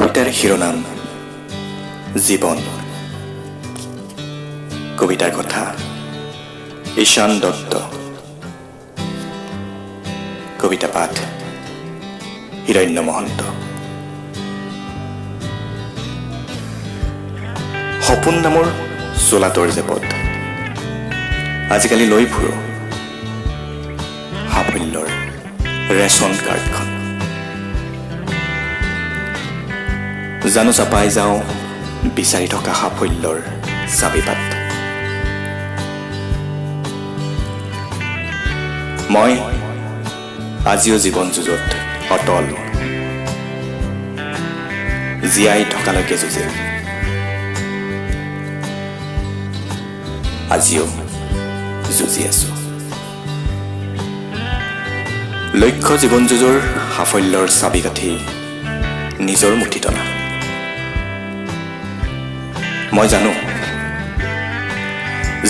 কবিতাৰ শিৰোনাম জীৱন। কবিতাৰ কথা ঈশান দত্ত। কবিতা পাঠ হিৰণ্য মহন্ত। সপোন নামৰ চোলাটোৰ জেপত আজিকালি লৈ ফুৰো সাফল্যৰ ৰেচন কাৰ্ডখন। জানো চাপাই যাওঁ বিচাৰি থকা সাফল্যৰ চাবিপাত। মই আজিও জীৱন যুঁজত অটল, জীয়াই থকালৈকে যুঁজিম। আজিও যুঁজি আছো। লক্ষ্য জীৱন যুঁজৰ সাফল্যৰ চাবিকাঠি নিজৰ মুঠিত অনা। মই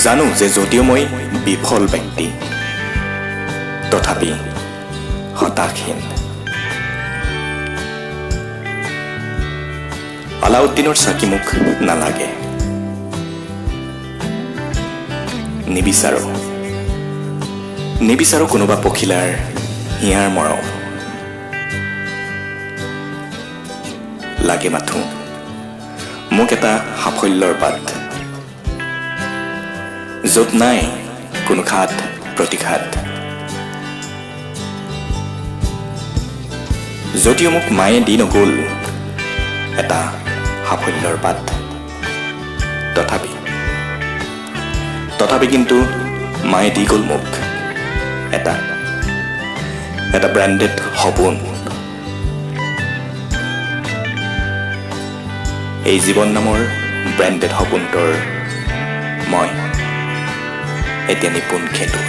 জানো যে যদিও মই বিফল ব্যক্তি, তথাপি হতাশহীন। আলাউদ্দিনৰ চাকি মোক নালাগে, নিবিচাৰো কোনোবা পখিলাৰ হিয়াৰ মৰম। লাগে মাথো মোক এটা সাফল্যৰ বাট, য'ত নাই কোনো ঘাত প্ৰতিঘাত। যদিও মোক মায়ে দি নগ'ল এটা সাফল্যৰ বাট, তথাপি কিন্তু মায়ে দি গ'ল মোক এটা ব্ৰেণ্ডেড সপোন। এই জীৱন নামৰ ব্ৰেণ্ডেড সপোনটোৰ মই এতিয়া নিপুণ খেলুৱৈ।